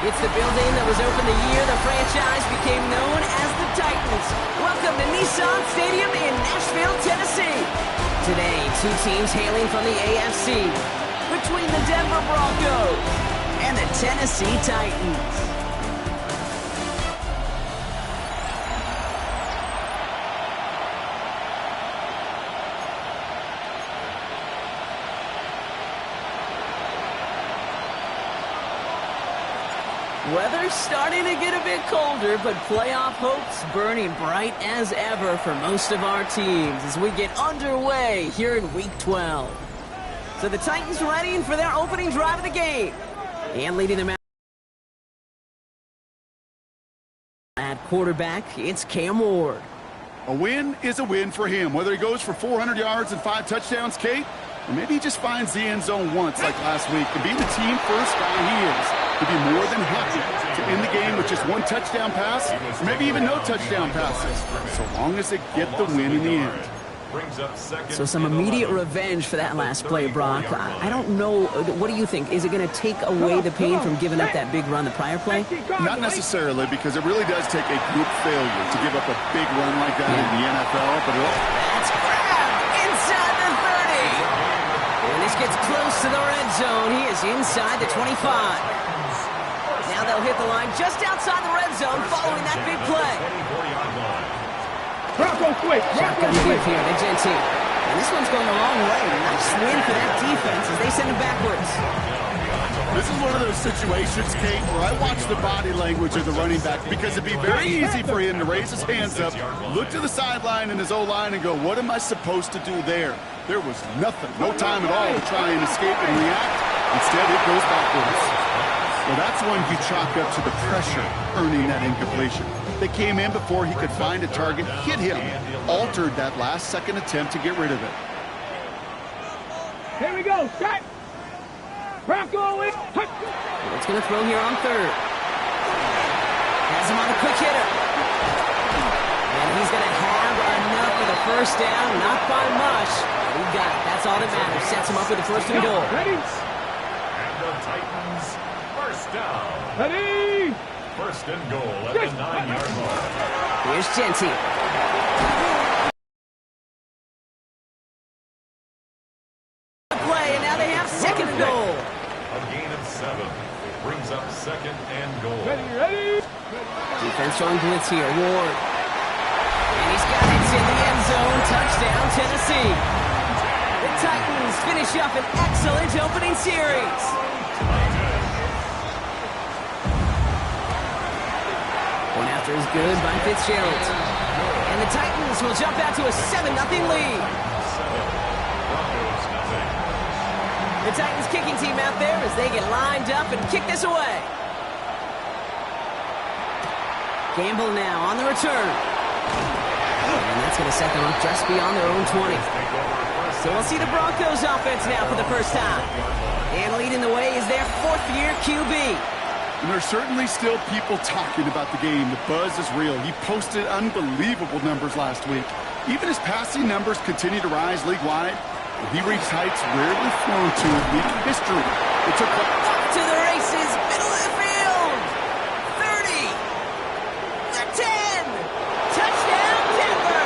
It's the building that was opened the year the franchise became known as the Titans. Welcome to Nissan Stadium in Nashville, Tennessee. Today, two teams hailing from the AFC, between the Denver Broncos and the Tennessee Titans. Weather's starting to get a bit colder, but playoff hopes burning bright as ever for most of our teams as we get underway here in Week 12. So the Titans readying for their opening drive of the game. And leading them out at quarterback, it's Cam Ward. A win is a win for him, whether he goes for 400 yards and 5 touchdowns, Kate, or maybe he just finds the end zone once like last week. To be the team first guy he is, to be more than happy to end the game with just 1 touchdown pass, or maybe even no touchdown passes, so long as they get the win in the end. So some immediate revenge for that last play, Brock. I don't know. What do you think? Is it going to take away the pain from giving up that big run the prior play? Not necessarily, because it really does take a group failure to give up a big run like that in the NFL. But that's grabbed inside the 30. And this gets close to the red zone. He is inside the 25. Now they'll hit the line just outside the red zone following that big play. Bronco quick. Shotgun give here to Genty. And this one's going a long way. Nice win for that defense as they send him backwards. This is one of those situations, Kate, where I watch the body language of the running back, because it'd be very easy for him to raise his hands up, look to the sideline and his O-line and go, what am I supposed to do there? There was nothing, no time at all to try and escape and react. Instead, it goes backwards. Well, that's one you chalk up to the pressure earning that incompletion. They came in before he could find a target, hit him, altered that last-second attempt to get rid of it. Here we go, set. Bronco in. It's going to throw here on third. Has him on a quick hitter. And he's going to have enough for the first down, not by much. He got it. That's all that matters. Sets him up with the first and goal. Ready? And the Titans, first down. Ready? First and goal at the 9-yard line. Here's Genty. Play, and now they have second and goal. A gain of 7 brings up second and goal. Ready? Defense showing blitz here. Ward. And he's got it in the end zone. Touchdown, Tennessee. The Titans finish up an excellent opening series. One after is good by Fitzgerald. And the Titans will jump out to a 7-0 lead. The Titans kicking team out there as they get lined up and kick this away. Gamble now on the return. And that's going to set them up just beyond their own 20. So we'll see the Broncos offense now for the first time. And leading the way is their 4th-year QB. And there's certainly still people talking about the game. The buzz is real. He posted unbelievable numbers last week. Even his passing numbers continue to rise league-wide. He reached heights rarely flown to in league history. It took off to the races, middle of the field. 30. The 10. Touchdown, Denver.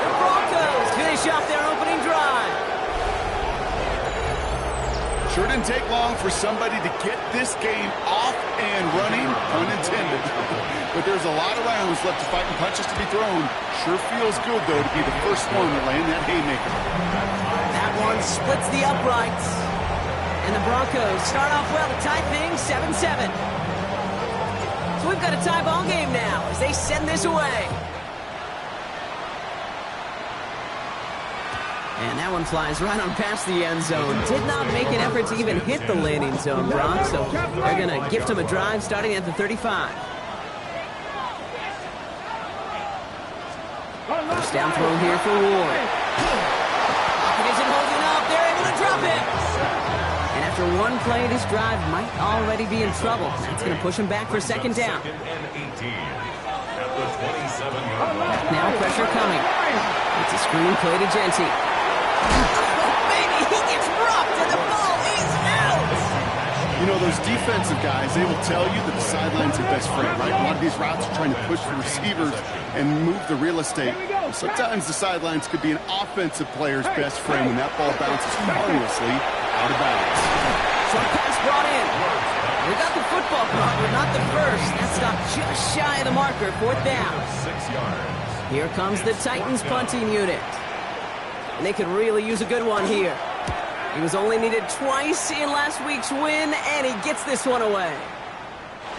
The Broncos finish off their opening drive. Sure didn't take long for somebody to get this game off and running, pun intended. But there's a lot of rounds left to fight and punches to be thrown. Sure feels good, though, to be the first one to land that haymaker. That one splits the uprights. And the Broncos start off well to tie things 7-7. So we've got a tie ball game now as they send this away. And that one flies right on past the end zone. Did not make an effort to even hit the landing zone, Brock. So they're going to gift him a drive starting at the 35. First down throw here for Ward. Pocket isn't holding up. They're able to drop it. And after one play, this drive might already be in trouble. That's going to push him back for second down. Second and 18. the 27-yard line. Now pressure coming. It's a screen play to Genty. Baby, he gets rocked and the ball is out. You know, those defensive guys, they will tell you that the sideline's your best friend, right? A lot of these routes are trying to push the receivers and move the real estate. Sometimes the sidelines could be an offensive player's best friend when that ball bounces harmlessly out of bounds. Short pass brought in. We got the football caught, but not the first. That stopped just shy of the marker. 4th down. 6 yards. Here comes the Titans punting unit. And they could really use a good one here. He was only needed twice in last week's win, and he gets this one away.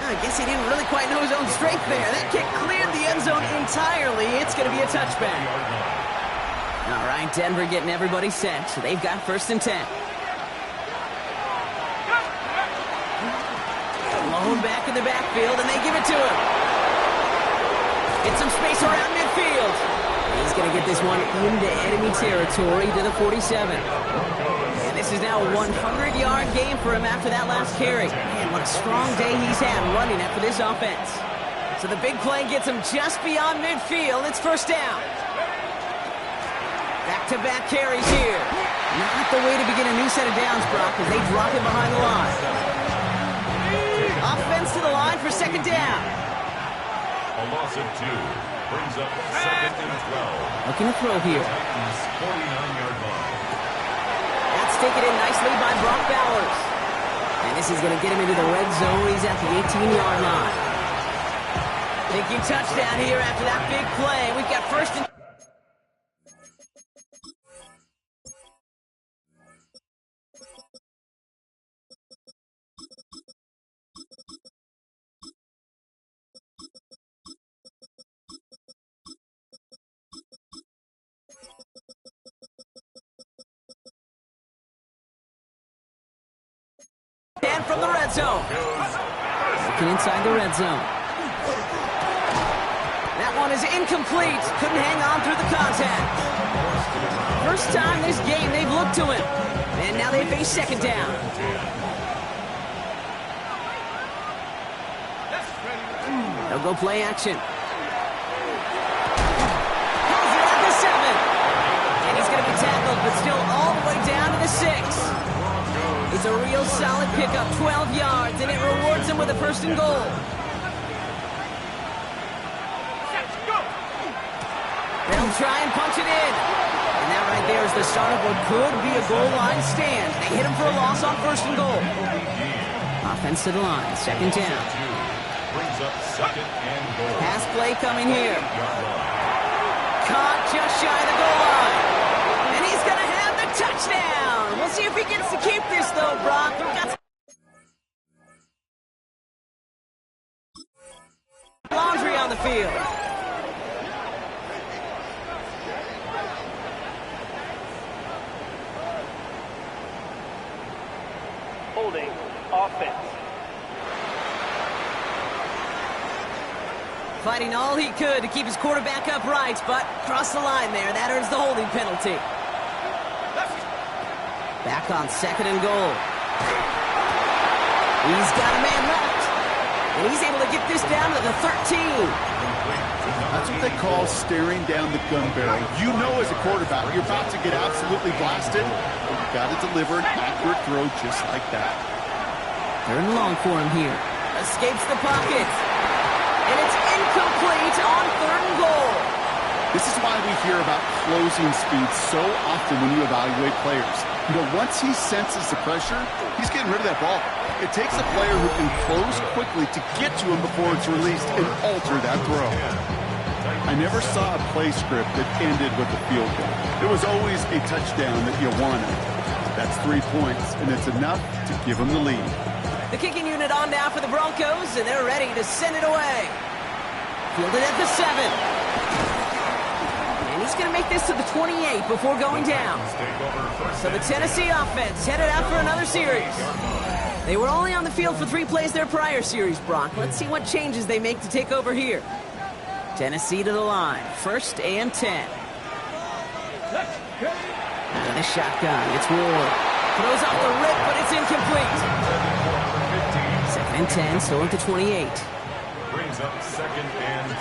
I guess he didn't really quite know his own strength there. That kick cleared the end zone entirely. It's going to be a touchback. All right, Denver getting everybody set. So they've got 1st and 10. Alone back in the backfield, and they give it to him. Get some space around midfield. He's going to get this one into enemy territory to the 47. And this is now a 100-yard game for him after that last carry. Man, what a strong day he's had running after this offense. So the big play gets him just beyond midfield. It's 1st down. Back-to-back carries here. Not the way to begin a new set of downs, Brock, as they drop him behind the line. Offense to the line for 2nd down. A loss of 2 brings up 2nd and 12. Looking to throw here. Titans 49-yard line. That's taken in nicely by Brock Bowers. And this is going to get him into the red zone. He's at the 18-yard line. Thinking touchdown here after that big play. We've got 1st and... And from the red zone. Looking inside the red zone. That one is incomplete. Couldn't hang on through the contact. First time this game they've looked to him. And now they face 2nd down. They'll go play action. Has it at the 7. And he's going to be tackled, but still all the way down to the 6. It's a real solid pickup, 12 yards, and it rewards him with a 1st and goal. They'll try and punch it in. And that right there is the start of what could be a goal line stand. They hit him for a loss on 1st and goal. Offense to the line, 2nd down. Brings up 2nd and goal. Pass play coming here. Caught just shy of the goal line. And he's going to have the touchdown. We'll see if he gets to keep this, though, Brock. We've got laundry on the field. Holding offense. Fighting all he could to keep his quarterback upright, but crossed the line there. That earns the holding penalty. Back on 2nd and goal. He's got a man left. And he's able to get this down to the 13. That's what they call staring down the gun barrel. You know as a quarterback, you're about to get absolutely blasted. You've got to deliver an accurate throw just like that. 3rd and long for him here. Escapes the pocket. And it's incomplete on 3rd and goal. This is why we hear about closing speed so often when you evaluate players. You know, once he senses the pressure, he's getting rid of that ball. It takes a player who can close quickly to get to him before it's released and alter that throw. I never saw a play script that ended with a field goal. There was always a touchdown that you wanted. That's 3 points, and it's enough to give him the lead. The kicking unit on now for the Broncos, and they're ready to send it away. Fielded at the 7. He's going to make this to the 28 before going down. So the Tennessee offense headed out for another series. They were only on the field for 3 plays their prior series, Brock. Let's see what changes they make to take over here. Tennessee to the line. 1st and 10. And a shotgun. It's Ward. Throws off the rip, but it's incomplete. 2nd and 10, still at the 28. Brings brings up second and 10.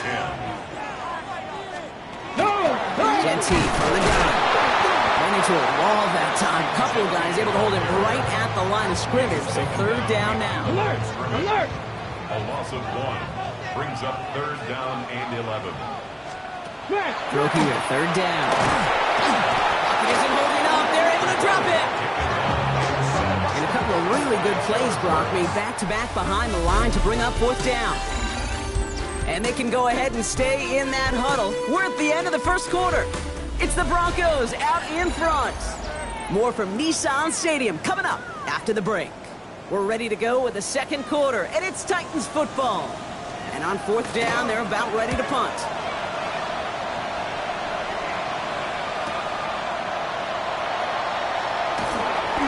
Genty from the gun. Went into a wall that time. Couple of guys able to hold it right at the line of scrimmage. So third down now. Alert! Alert! A loss of 1 brings up third down and 11. Throw here, third down. It isn't holding up. They're able to drop it. And a couple of really good plays, Brock, made back-to-back behind the line to bring up fourth down. And they can go ahead and stay in that huddle. We're at the end of the first quarter. It's the Broncos out in front. More from Nissan Stadium coming up after the break. We're ready to go with the second quarter, and it's Titans football. And on fourth down, they're about ready to punt.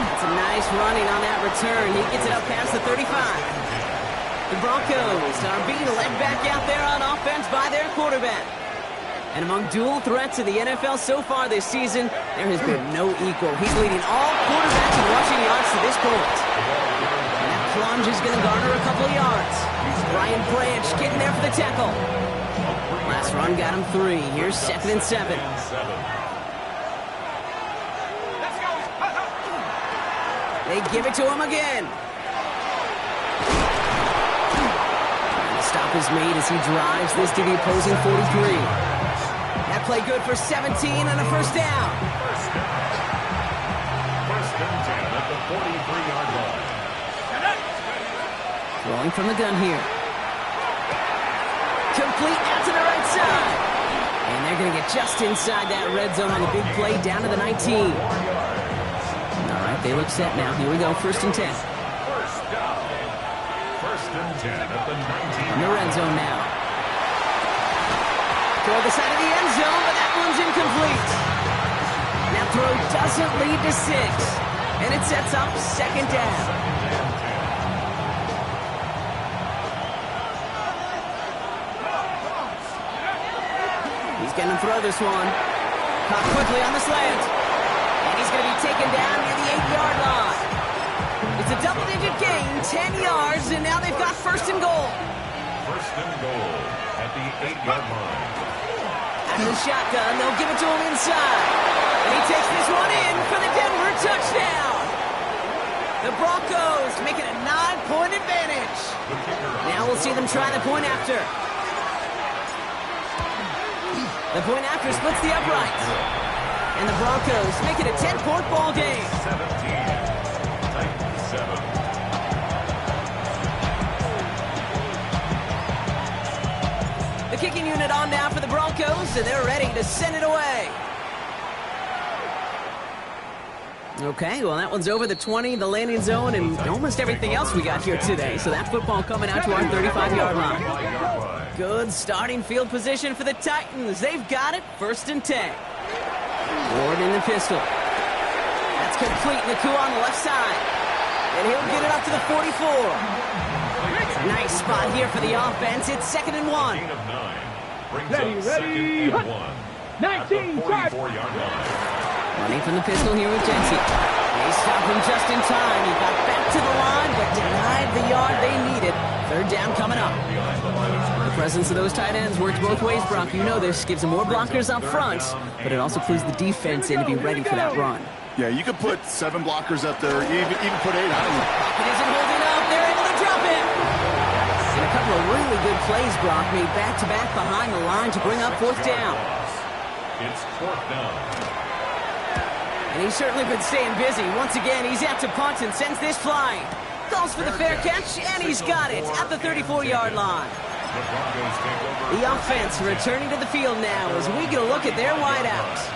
It's a nice running on that return. He gets it up past the 35. The Broncos are being led back out there on offense by their quarterback. And among dual threats in the NFL so far this season, there has been no equal. He's leading all quarterbacks in rushing yards to this point. And that plunge is going to garner a couple of yards. Brian Branch getting there for the tackle. Last run got him 3. Here's second and 7. They give it to him again. And the stop is made as he drives this to the opposing 43. That play good for 17 and a first down. First and 10 at the 43-yard line. Throwing from the gun here. Complete out to the right side. And they're going to get just inside that red zone on the big play down to the 19. All right, they look set now. Here we go, first and 10. First down. First and 10 at the 19. In the red zone now. Toward the side of the end zone, but that one's incomplete. That throw doesn't lead to 6. And it sets up second down. He's going to throw this one. Caught quickly on the slant. And he's going to be taken down near the 8-yard line. It's a double-digit gain, 10 yards, and now they've got first and goal. First and goal at the 8-yard line. Out of the shotgun, they'll give it to him inside. And he takes this one in for the Denver touchdown. The Broncos making a 9-point advantage. Now we'll see them try the point after. The point after splits the uprights. And the Broncos make it a 10-point ball game. 17. Titans 7. The kicking unit on now for the Broncos, and they're ready to send it away. Okay, well, that one's over the 20, the landing zone, and almost everything else we got here today. So that football coming out to our 35-yard line. Good starting field position for the Titans. They've got it, first and 10. Ward in the pistol. That's complete. Naku on the left side. And he'll get it up to the 44. Nice spot here for the offense. It's second and 1. Ready. 19, 44-yard line. Running from the pistol here with Genty. They stop him just in time. He got back to the line, but denied the yard they needed. Third down coming up. The presence of those tight ends works both ways, Brock. You know this. Gives them more blockers up front, but it also clues the defense in to be ready for that run. Yeah, you could put 7 blockers up there, even put 8. I don't know. It isn't holding up. They're able to drop it. And a couple of really good plays, Brock, made back-to-back behind the line to bring up fourth down. It's fourth down. And he's certainly been staying busy. Once again, he's out to punt and sends this flying. Calls for the fair catch, and he's got it at the 34-yard line. The offense returning to the field now as we get a look at their wideouts.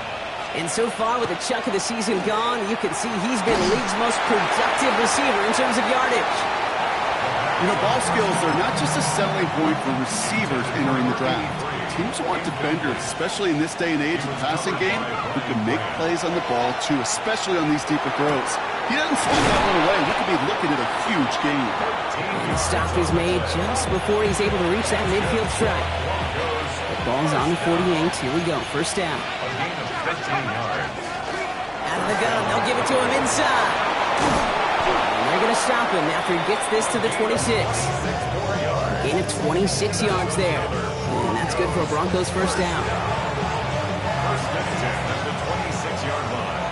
And so far, with a chunk of the season gone, you can see he's been the league's most productive receiver in terms of yardage. You know, ball skills are not just a selling point for receivers entering the draft. Teams want defenders, especially in this day and age of the passing game, who can make plays on the ball, too, especially on these deeper throws. He doesn't swat that one away. We could be looking at a huge game. And the stop is made just before he's able to reach that midfield strike. The ball's on the 48. Here we go. First down. Out of the gun. They'll give it to him inside. And they're going to stop him after he gets this to the 26. Gain of 26 yards there. And that's good for a Broncos first down. First and 10 at the 26-yard line.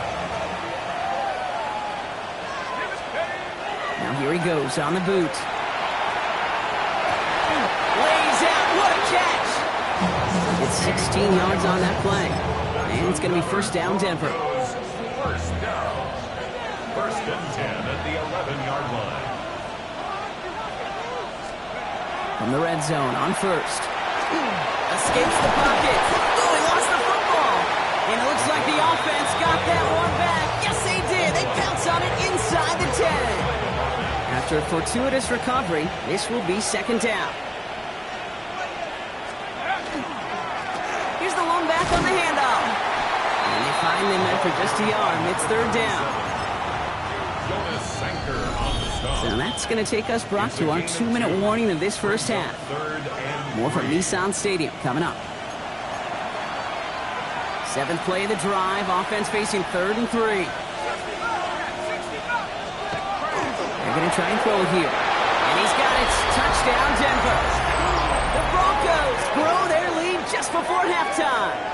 Now here he goes on the boot. Lays out, what a catch! It's 16 yards on that play. And it's going to be first down, Denver. First down. First and 10 at the 11-yard line. From the red zone on first. Escapes the pocket. Oh, he lost the football. And it looks like the offense got that one back. Yes, they did. They pounce on it inside the 10. After a fortuitous recovery, this will be second down. Here's the one back on the handoff. And they find them after just a yard. It's third down. So that's going to take us, Brock, to our 2-minute warning of this first half. More from Nissan Stadium coming up. 7th play of the drive. Offense facing 3rd and 3. They're going to try and throw it here. And he's got it. Touchdown, Denver. The Broncos grow their lead just before halftime.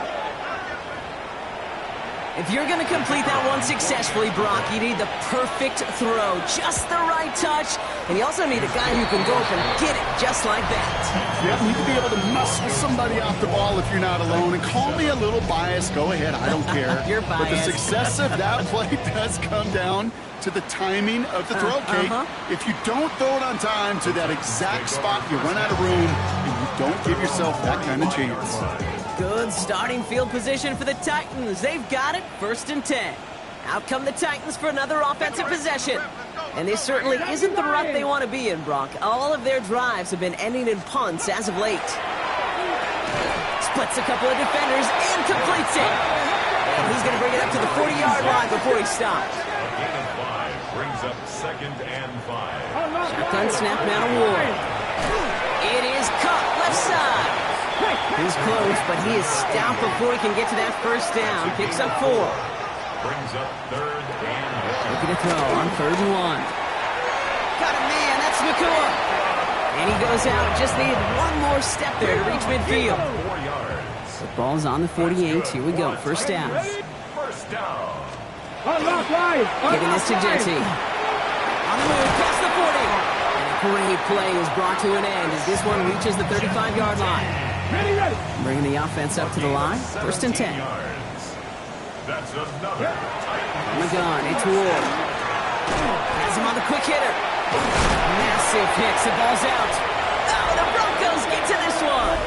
If you're going to complete that one successfully, Brock, you need the perfect throw, just the right touch, and you also need a guy who can go up and get it just like that. Yeah, you need to be able to muscle somebody off the ball if you're not alone. And call me a little biased. Go ahead. I don't care. You're biased. But the success of that play does come down to the timing of the throw, Kate. If you don't throw it on time to that exact spot, you run out of room, and you don't give yourself that kind of chance. Good starting field position for the Titans. They've got it, 1st and 10. Out come the Titans for another offensive possession. And this certainly isn't the rut they want to be in, Brock. All of their drives have been ending in punts as of late. Splits a couple of defenders and completes it. And he's going to bring it up to the 40-yard line before he stops. A gain of 5 brings up 2nd and 5. Shotgun snap now to Ward. It is caught left side. He's close, but he is stopped before he can get to that first down. Picks up 4. Brings up 3rd and 1. Looking to throw on 3rd and 1. Got a man, that's Nakua. And he goes out, just needed one more step there to reach midfield. 4 yards. The ball's on the 48. Here we go, first down. First down. Giving this to Jesse. On the move, past the 40. And a great play is brought to an end as this one reaches the 35-yard line. Bringing the offense up to the line. 1st and 10. That's another. On the gun, it's Ward. Has him on the quick hitter. Massive hits, the ball's out. Oh, the Broncos get to this one.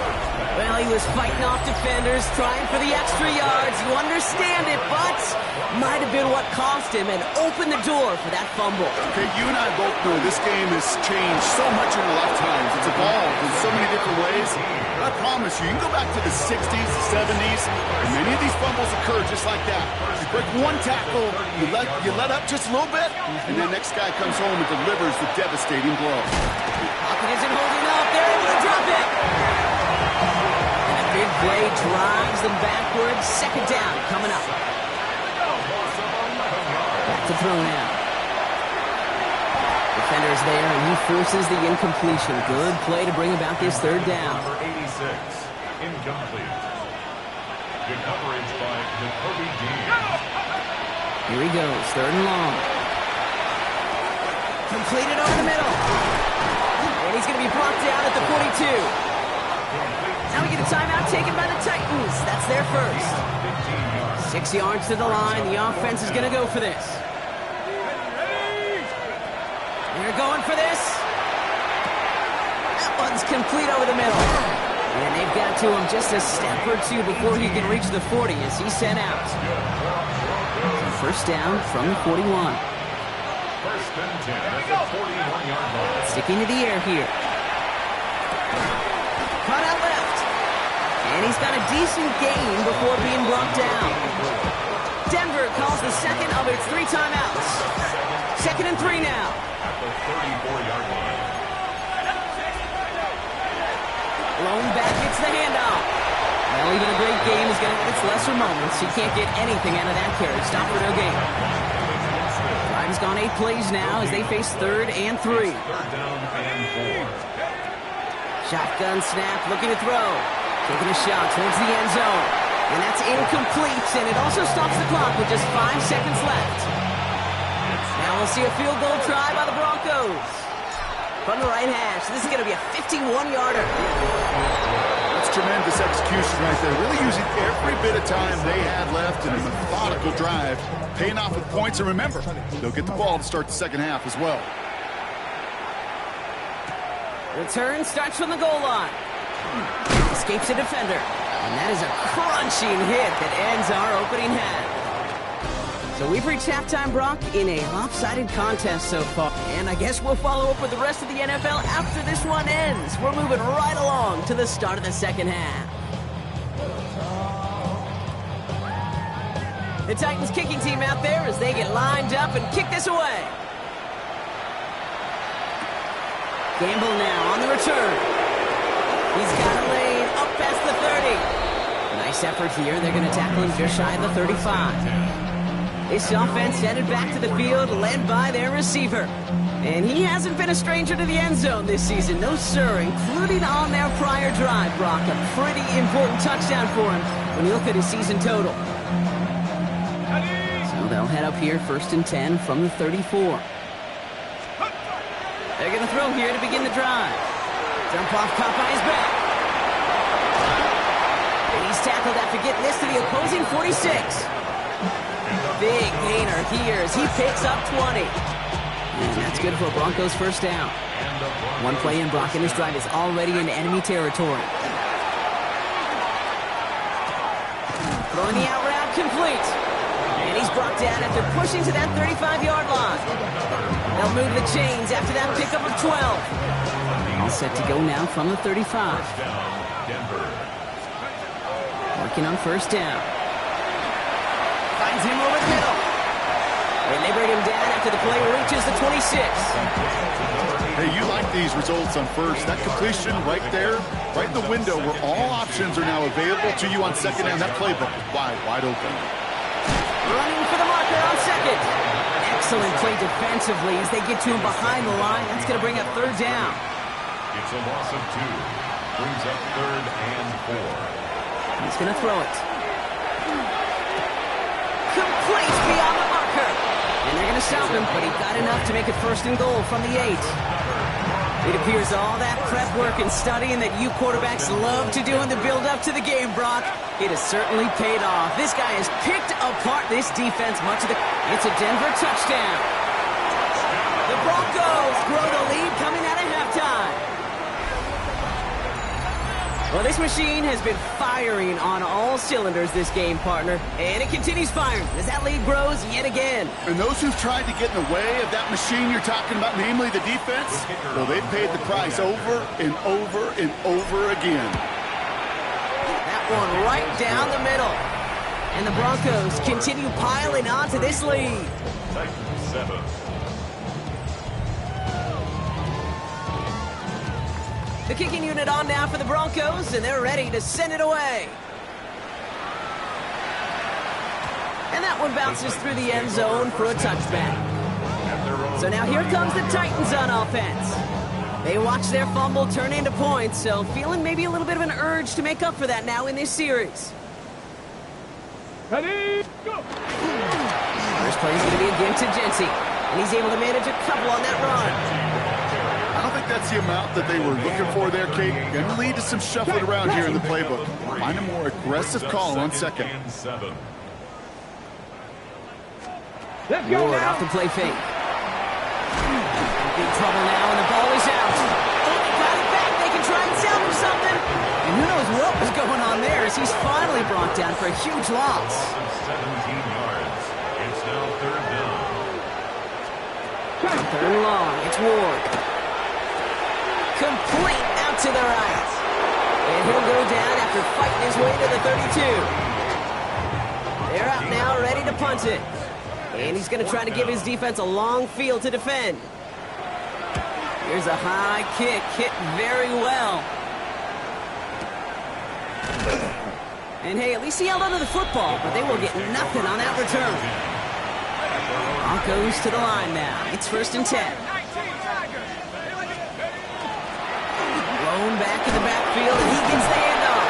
Well, he was fighting off defenders, trying for the extra yards. You understand it, but might have been what cost him and opened the door for that fumble. Okay, you and I both know this game has changed so much in our lifetimes. It's evolved in so many different ways. But I promise you, you can go back to the 60s, the 70s, and many of these fumbles occur just like that. You break one tackle, you let up just a little bit, and the next guy comes home and delivers the devastating blow. Pocket isn't holding up. They're able to drop it. And a big play drives them backwards. Second down coming up. Back to throw now. Defender's there, and he forces the incompletion. Good play to bring about this third down. Number 86, incomplete. Good coverage by Jacoby Dean. Here he goes, 3rd and long. Completed over the middle. And he's going to be brought down at the 42. Now we get a timeout taken by the Titans. That's their first. 6 yards to the line. The offense is going to go for this. They're going for this. That one's complete over the middle. And they've got to him just a step or two before he can reach the 40 as he's sent out. First down from the 41. First and 10 at the 41-yard line. Sticking to the air here. Caught out left. And he's got a decent gain before being brought down. Denver calls the second of its 3 timeouts. 2nd and 3 now. At the 34-yard line. Blown back, gets the handoff. Well, even a great game is going to have its lesser moments. He can't get anything out of that carry. Stop for no gain. Drive has gone 8 plays now as they face 3rd and 3. 3rd down and 4. Shotgun snap, looking to throw. Taking a shot towards the end zone. And that's incomplete, and it also stops the clock with just 5 seconds left. Now we'll see a field goal try by the Broncos. From the right hash, this is going to be a 51-yarder. That's tremendous execution right there. Really using every bit of time they had left in a methodical drive. Paying off with points, and remember, they'll get the ball to start the second half as well. Return starts from the goal line. Escapes a defender. And that is a crunching hit that ends our opening half. So we've reached halftime, Brock, in a lopsided contest so far. And I guess we'll follow up with the rest of the NFL after this one ends. We're moving right along to the start of the second half. The Titans kicking team out there as they get lined up and kick this away. Gamble now on the return. He's got a lane up past the 30. Nice effort here. They're going to tackle him just shy of the 35. This offense headed back to the field, led by their receiver. And he hasn't been a stranger to the end zone this season. No, sir, including on their prior drive, Brock. A pretty important touchdown for him when you look at his season total. So they'll head up here, 1st and 10 from the 34. They're going to throw here to begin the drive. Jump off, caught by his back. And he's tackled after getting this to the opposing 46. Big gainer here as he picks up 20. And that's good for a Broncos first down. One play in, Brock, and this drive is already in enemy territory. Throwing the out route complete. And he's brought down after pushing to that 35-yard line. They'll move the chains after that pickup of 12. All set to go now from the 35. Working on first down. Finds him over the middle. And they bring him down after the play reaches the 26. Hey, you like these results on first. That completion right there, right in the window where all options are now available to you on second down. That playbook is wide open. Running for the marker on second. Excellent play defensively as they get to him behind the line. That's going to bring up third down. It's a loss of 2. Brings up 3rd and 4. He's going to throw it. Complete beyond the marker. And they're going to stop him, but he got enough to make it 1st and goal from the 8. It appears all that prep work and studying that you quarterbacks love to do in the build-up to the game, Brock, it has certainly paid off. This guy has picked apart this defense much of the... It's a Denver touchdown. The Broncos grow the lead coming out of halftime. Well, this machine has been firing on all cylinders this game, partner. And it continues firing as that lead grows yet again. And those who've tried to get in the way of that machine you're talking about, namely the defense, well, they've paid the price over and over and over again. That one right down the middle. And the Broncos continue piling on to this lead. 7. The kicking unit on now for the Broncos, and they're ready to send it away. And that one bounces through the end zone for a touchback. So now here comes the Titans on offense. They watch their fumble turn into points, so feeling maybe a little bit of an urge to make up for that now in this series. Ready, go! First play is going to be again to Jency, and he's able to manage a couple on that run. I don't think that's the amount that they were looking for there, Kate. Going to lead to some shuffling around here in the playbook. Find a more aggressive call on second. Let's go Ward now. off the play fake. Big trouble now, and the ball is out. Oh, they got it back. They can try and salvage something. And who knows what was going on there as he's finally brought down for a huge loss. 17 yards. It's now 3rd down. 3rd and long. It's Ward. Complete out to the right. And he'll go down after fighting his way to the 32. They're out now, ready to punt it. And he's going to try to give his defense a long field to defend. Here's a high kick, hit very well. And hey, at least he held onto the football, but they will get nothing on that return. Broncos to the line now. It's 1st and 10. Thrown back in the backfield, and he gets the handoff.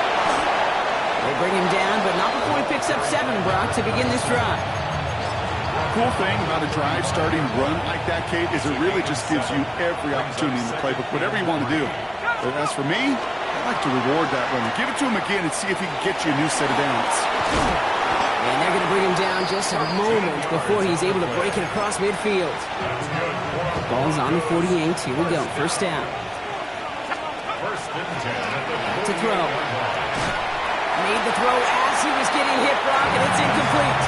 They bring him down, but not before he picks up 7, Brock, to begin this drive. Cool thing about a drive starting run like that, Kate, is it really just gives you every opportunity in the playbook, whatever you want to do. But as for me, I like to reward that run. Give it to him again and see if he can get you a new set of downs. And they're going to bring him down just a moment before he's able to break it across midfield. The ball's on the 48. Here we go. First down. To throw. Made the throw as he was getting hit, Brock, and it's incomplete.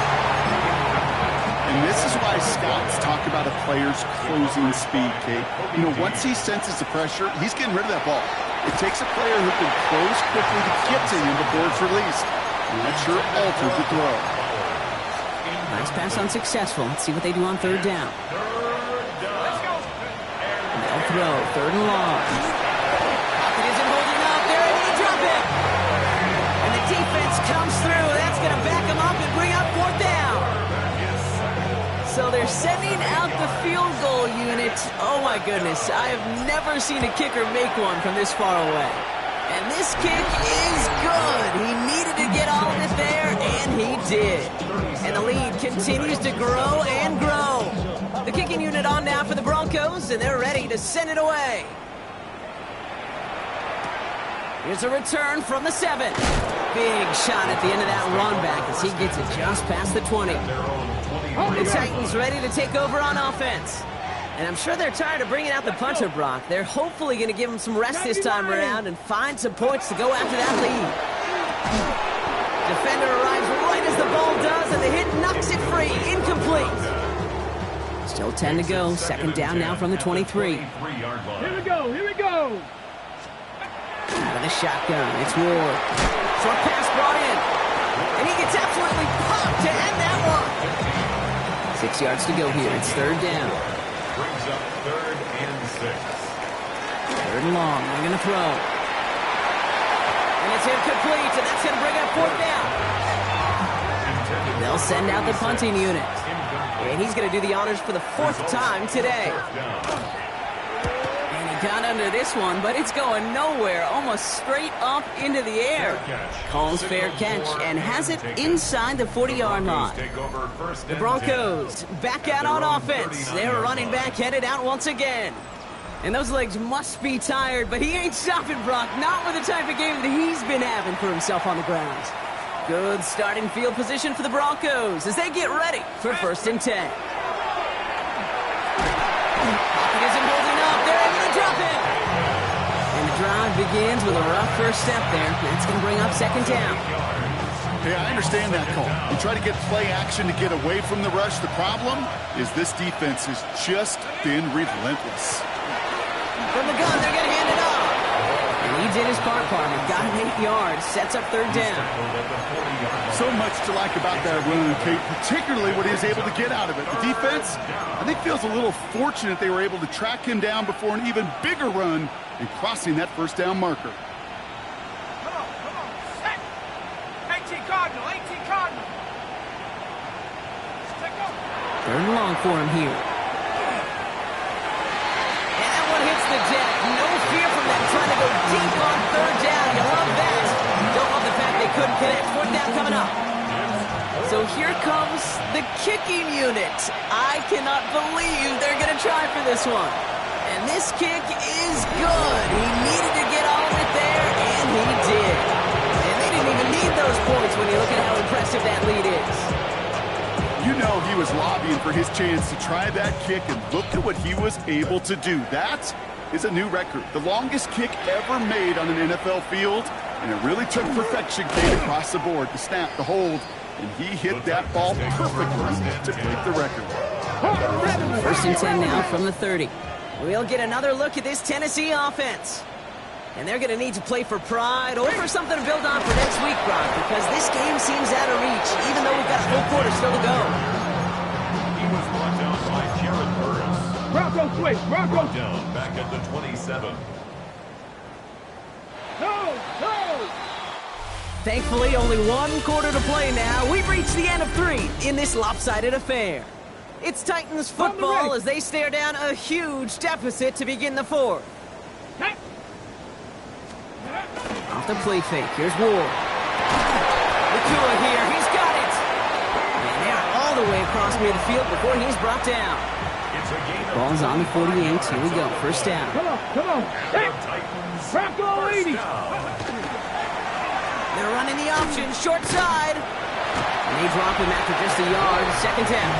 And this is why scouts talk about a player's closing speed, Kate. You know, once he senses the pressure, he's getting rid of that ball. It takes a player who can close quickly to get to him before it's released. And that sure altered the throw. Nice pass unsuccessful. Let's see what they do on third down. They'll throw. Third and long. Pocket isn't holding up. They're going to drop it. And the defense comes through. That's going to back them up and bring up fourth down. So they're sending out the field goal unit. Oh, my goodness. I have never seen a kicker make one from this far away. And this kick is good. He needed to get all of it there, and he did. And the lead continues to grow and grow. The kicking unit on now for the Broncos, and they're ready to send it away. Here's a return from the 7. Big shot at the end of that run back as he gets it just past the 20. The Titans ready to take over on offense. And I'm sure they're tired of bringing out the punter, Brock. They're hopefully going to give him some rest this time around and find some points to go after that lead. Defender arrives right as the ball does, and the hit knocks it free. Incomplete. Still 10 to go. Second down now from the 23. Here we go, here we go. Out of the shotgun, it's Ward. Short pass brought in. And he gets absolutely popped to end that one. 6 yards to go here. It's third down. Brings up 3rd and 6. Third and long. They're going to throw. And it's incomplete, and that's going to bring up fourth down. They'll send out the punting unit. And he's going to do the honors for the 4th time today. And he got under this one, but it's going nowhere, almost straight up into the air. Calls fair catch and has it inside the 40-yard line. The Broncos back out on offense. They're running back headed out once again. And those legs must be tired, but he ain't stopping, Brock. Not with the type of game that he's been having for himself on the ground. Good starting field position for the Broncos as they get ready for 1st and 10. Pocket isn't holding up. They're able to drop it. And the drive begins with a rough first step there. That's going to bring up 2nd down. Hey, I understand that call. You try to get play action to get away from the rush. The problem is this defense has just been relentless. From the gun, they're going to hand it off. And he did his part, partner. Got him 8 yards. Sets up 3rd down. So much to like about that run, Kate, particularly what he was able to get out of it. The defense, I think, feels a little fortunate they were able to track him down before an even bigger run and crossing that 1st down marker. Come on. Set. 18 Cardinal. Take off. 3rd and long for him here. And that one hits the deck. No fear from them trying to go deep on 3rd down. You love that. Don't love the fact they couldn't connect. 4th down coming up. So here comes the kicking unit. I cannot believe they're going to try for this one. And this kick is good. He needed to get all of it there, and he did. And they didn't even need those points when you look at how impressive that lead is. You know he was lobbying for his chance to try that kick, and look at what he was able to do. That is a new record. The longest kick ever made on an NFL field, and it really took perfection, Kate, across the board. The snap, the hold, and he hit that ball perfectly to break the record. 1st and 10 now from the 30. We'll get another look at this Tennessee offense. And they're going to need to play for pride or for something to build on for next week, Brock, because this game seems out of reach, even though we've got a full quarter still to go. He was brought down by Jared Burris. Broncos switch. Broncos. Down back at the 27. No. Thankfully, only 1 quarter to play now. We've reached the end of 3 in this lopsided affair. It's Titans football as they stare down a huge deficit to begin the 4th. Hey. off the play fake. Here's Ward. Nakua here. He's got it. And they're all the way across midfield before he's brought down. Ball's on the 48. Here we go. First down. Come on. Hey, Bronco 80. They're running the option. Short side. And they drop him after just a yard. Second down.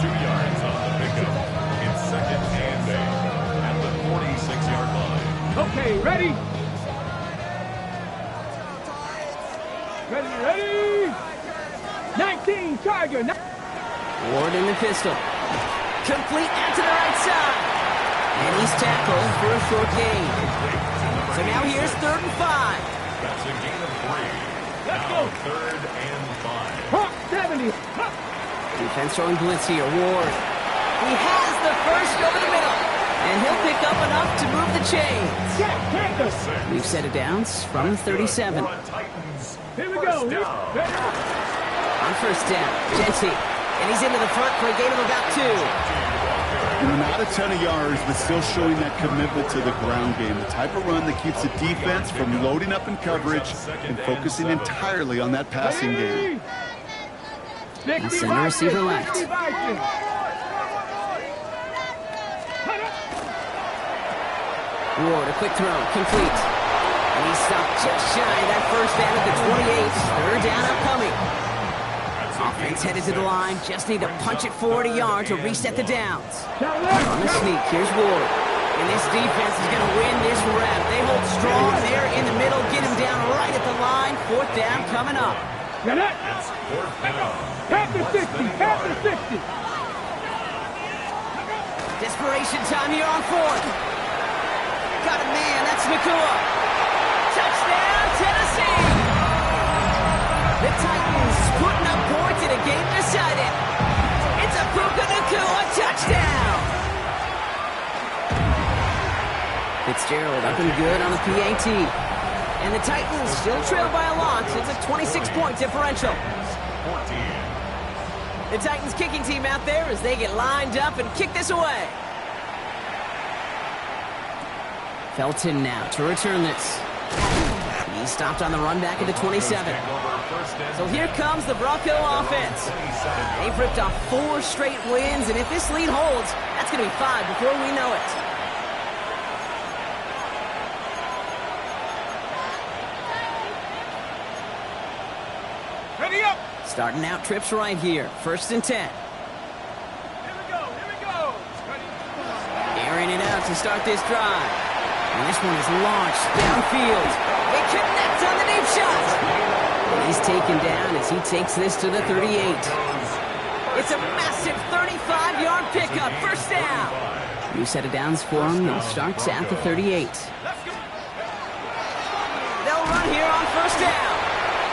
2 yards on the pickup. It's second and 8 at the 46-yard line. Okay, ready? Ready? 19, Tiger. Ward in the pistol. Complete out to the right side. And he's tackled for a short gain. So now here's 3rd and 5. That's a gain of 3. Let's Now go. 3rd and 5. Hawk 70. Defense throwing blitz here. Ward. He has the first over the middle. And he'll pick up enough to move the chains. Jack Panthers. We've set it down from the 37. Titans. Here we go. First down. Ready? On first down, Genty. And he's into the front for a gain of about 2. Not a ton of yards, but still showing that commitment to the ground game. The type of run that keeps the defense from loading up in coverage and focusing entirely on that passing game. And center receiver left. Ward, a quick throw, complete. And he's stopped just shy of that first down at the 28. 3rd down upcoming. Offense headed to the line. Just need to punch it forward a yard to reset the downs. On the sneak, here's Ward. And this defense is going to win this rep. They hold strong there in the middle. Get him down right at the line. 4th down coming up. Now that. It's 4th down. Half the 60. Desperation time here on 4th. Got a man. That's Nakua. Touchdown, Tennessee. The Titans putting up points in a game decided. It's a Puka Nakua touchdown. Fitzgerald up and good on the PAT. And the Titans still trail by a lot. It's a 26-point differential. 14. The Titans kicking team out there as they get lined up and kick this away. Felton now to return this. He stopped on the run back at the 27. So here comes the Bronco offense. They've ripped off 4 straight wins, and if this lead holds, that's going to be 5 before we know it. Ready up. Starting out trips right here. 1st and 10. Here we go. Ready? Airing it out to start this drive. And this one is launched downfield. They connect on the deep shot. And he's taken down as he takes this to the 38. It's a massive 35-yard pickup. First down. New set of downs for him. They'll start at the 38. They'll run here on first down.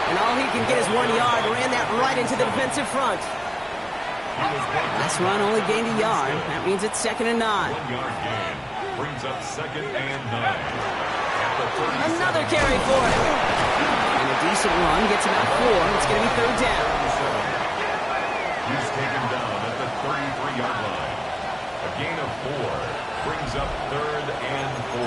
And all he can get is 1 yard. Ran that right into the defensive front. Last run only gained a yard. That means it's 2nd and 9. 1 yard gain brings up 2nd and 9. At the 37. Another carry for him. And a decent run gets him out 4. It's going to be 3rd down. He's taken down at the 33-yard line. A gain of 4 brings up 3rd and 4.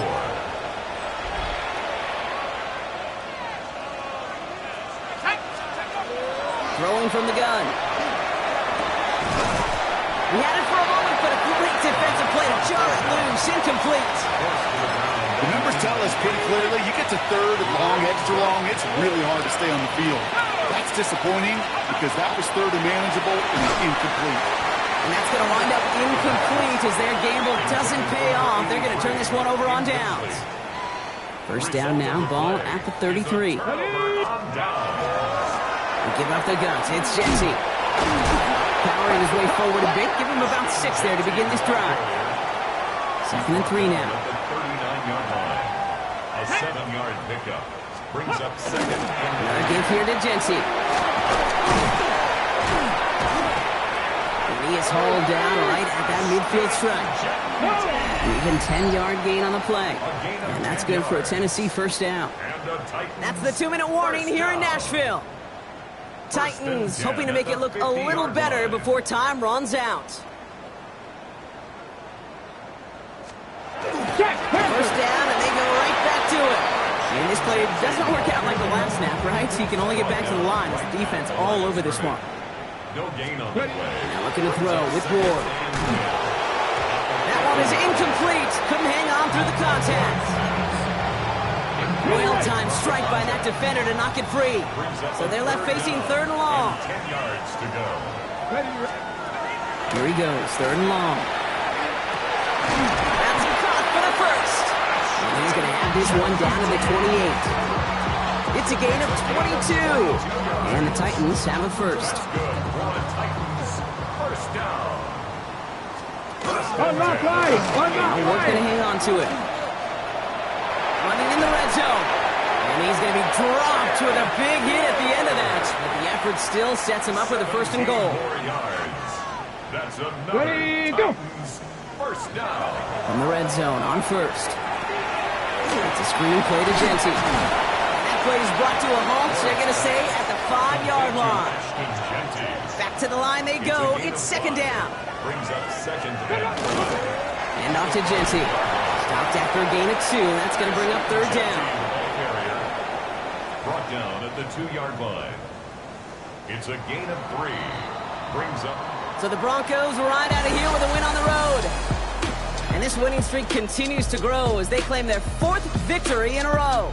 Throwing from the gun. He had it for a moment, but a great defensive play to jar it loose. Incomplete. The numbers tell us pretty clearly, you get to 3rd and long, extra long, it's really hard to stay on the field. That's disappointing because that was 3rd and manageable and it's incomplete. And that's going to wind up incomplete as their gamble doesn't pay off. They're going to turn this one over on downs. First down now, ball at the 33. They give up the guns. It's Genty. Powering his way forward a bit. Give him about 6 there to begin this drive. 2nd and 3 now. At the 39-yard line. A 7-yard pickup brings up 2nd and 9. Another give here to Genty. And he is hauled down right at that midfield stretch. Even 10-yard gain on the play. And that's good for a Tennessee first down. That's the 2-minute warning here in Nashville. Titans hoping to make it look a little better before time runs out. Jack play doesn't work out like the last snap, right? So you can only get back to the line as the defense all over this one. No gain on the play. Now looking to throw with Ward. That one is incomplete. Couldn't hang on through the contact. Well-timed strike by that defender to knock it free. So they're left facing 3rd and long. 10 yards to go. Here he goes, 3rd and long. That's caught for the first. And he's going to have this one down to the 28. It's a gain of 22. And the Titans have a first. Good for the Titans. First down. Unlock line! Now Ward's going to hang on to it. Running in the red zone. And he's going to be dropped with a big hit at the end of that. But the effort still sets him up with a 1st and goal. 4 yards. That's another Ready, go. Titans first down. From the red zone on 1st. It's a screen play to Genty. That play is brought to a halt, so they're going to say at the 5-yard line. Back to the line they go. It's 2nd down. Brings up 2nd and 3. And off to Genty. Stopped after a gain of 2, and that's going to bring up 3rd down. Brought down at the 2-yard line. It's a gain of 3. Brings up. So the Broncos ride out of here with a win on the road. And this winning streak continues to grow as they claim their 4th victory in a row.